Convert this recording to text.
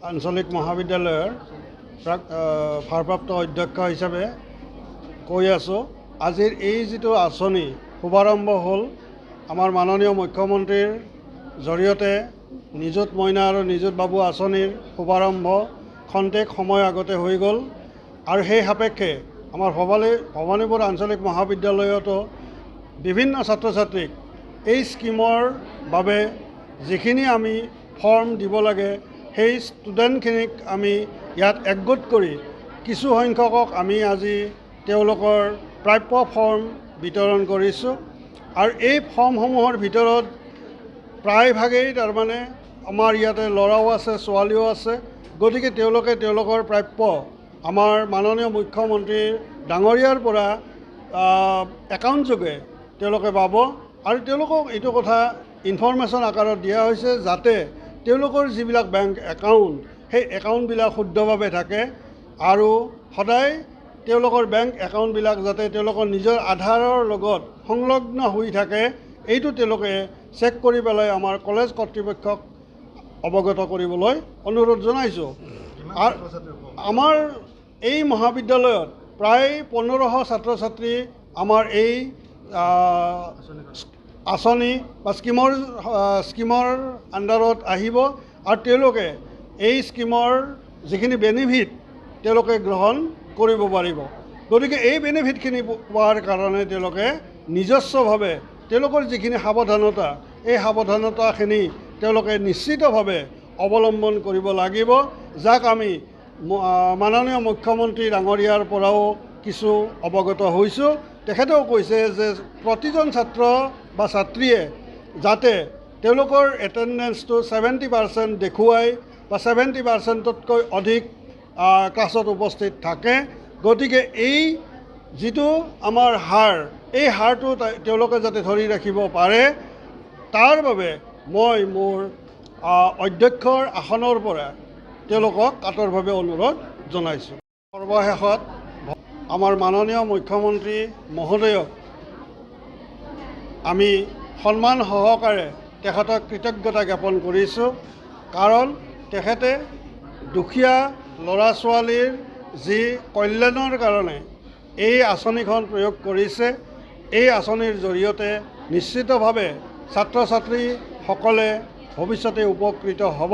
আঞ্চলিক মহাবিদ্যালয়ৰ ভাৰপ্ৰাপ্ত অধ্যক্ষ হিচাপে কৈ আছোঁ। আজিৰ এই যিটো আঁচনি শুভাৰম্ভ হ'ল, আমাৰ মাননীয় মুখ্যমন্ত্ৰীৰ জৰিয়তে নিযুত মইনা আৰু নিযুত বাবু আঁচনিৰ শুভাৰম্ভ খন্তেক সময় আগতে হৈ গ'ল আৰু সেই সাপেক্ষে আমাৰ ভৱানীপুৰ আঞ্চলিক মহাবিদ্যালয়তো বিভিন্ন ছাত্ৰ ছাত্ৰীক এই স্কিমৰ বাবে যিখিনি আমি ফৰ্ম দিব লাগে সেই ষ্টুডেণ্টখিনিক আমি ইয়াত একগোট কৰি কিছু সংখ্যকক আমি আজি তেওঁলোকৰ প্ৰাপ্য ফৰ্ম বিতৰণ কৰিছোঁ আৰু এই ফৰ্মসমূহৰ ভিতৰত প্ৰায়ভাগেই তাৰমানে আমাৰ ইয়াতে ল'ৰাও আছে, ছোৱালীও আছে। গতিকে তেওঁলোকে তেওঁলোকৰ প্ৰাপ্য আমাৰ মাননীয় মুখ্যমন্ত্ৰী ডাঙৰীয়াৰ পৰা একাউণ্টযোগে তেওঁলোকে পাব আৰু তেওঁলোকক এইটো কথা ইনফৰমেশ্যন আকাৰত দিয়া হৈছে যাতে তেওঁলোকৰ যিবিলাক বেংক একাউণ্ট সেই একাউণ্টবিলাক শুদ্ধভাৱে থাকে আৰু সদায় তেওঁলোকৰ বেংক একাউণ্টবিলাক যাতে তেওঁলোকৰ নিজৰ আধাৰৰ লগত সংলগ্ন হৈ থাকে এইটো তেওঁলোকে চেক কৰি পেলাই আমাৰ কলেজ কৰ্তৃপক্ষক অৱগত কৰিবলৈ অনুৰোধ জনাইছোঁ। আৰু আমাৰ এই মহাবিদ্যালয়ত প্ৰায় 1500 ছাত্ৰ ছাত্ৰী আমাৰ এই আঁচনি বা স্কিমৰ আণ্ডাৰত আহিব আৰু তেওঁলোকে এই স্কিমৰ যিখিনি বেনিফিট তেওঁলোকে গ্ৰহণ কৰিব পাৰিব। গতিকে এই বেনিফিটখিনি পোৱাৰ কাৰণে তেওঁলোকে নিজস্বভাৱে তেওঁলোকৰ যিখিনি সাৱধানতা এই সাৱধানতাখিনি তেওঁলোকে নিশ্চিতভাৱে অৱলম্বন কৰিব লাগিব, যাক আমি মাননীয় মুখ্যমন্ত্ৰী ডাঙৰীয়াৰ পৰাও কিছু অৱগত হৈছোঁ। তেখেতেও কৈছে যে প্ৰতিজন ছাত্ৰ বা ছাত্ৰীয়ে যাতে তেওঁলোকৰ এটেণ্ডেঞ্চটো 70% দেখুৱাই বা 70%তকৈ অধিক ক্লাছত উপস্থিত থাকে। গতিকে এই যিটো আমাৰ হাৰ এই হাৰটো তেওঁলোকে যাতে ধৰি ৰাখিব পাৰে তাৰ বাবে মই মোৰ অধ্যক্ষৰ আসনৰ পৰা তেওঁলোকক কাতৰভাৱে অনুৰোধ জনাইছোঁ। সৰ্বশেষত আমাৰ মাননীয় মুখ্যমন্ত্ৰী মহোদয়ক আমি সন্মান সহকাৰে তেখেতক কৃতজ্ঞতা জ্ঞাপন কৰিছোঁ, কাৰণ তেখেতে দুখীয়া ল'ৰা ছোৱালীৰ যি কল্যাণৰ কাৰণে এই আঁচনিখন প্ৰয়োগ কৰিছে। এই আঁচনিৰ জৰিয়তে নিশ্চিতভাৱে ছাত্ৰ ছাত্ৰীসকলে ভৱিষ্যতে উপকৃত হ'ব।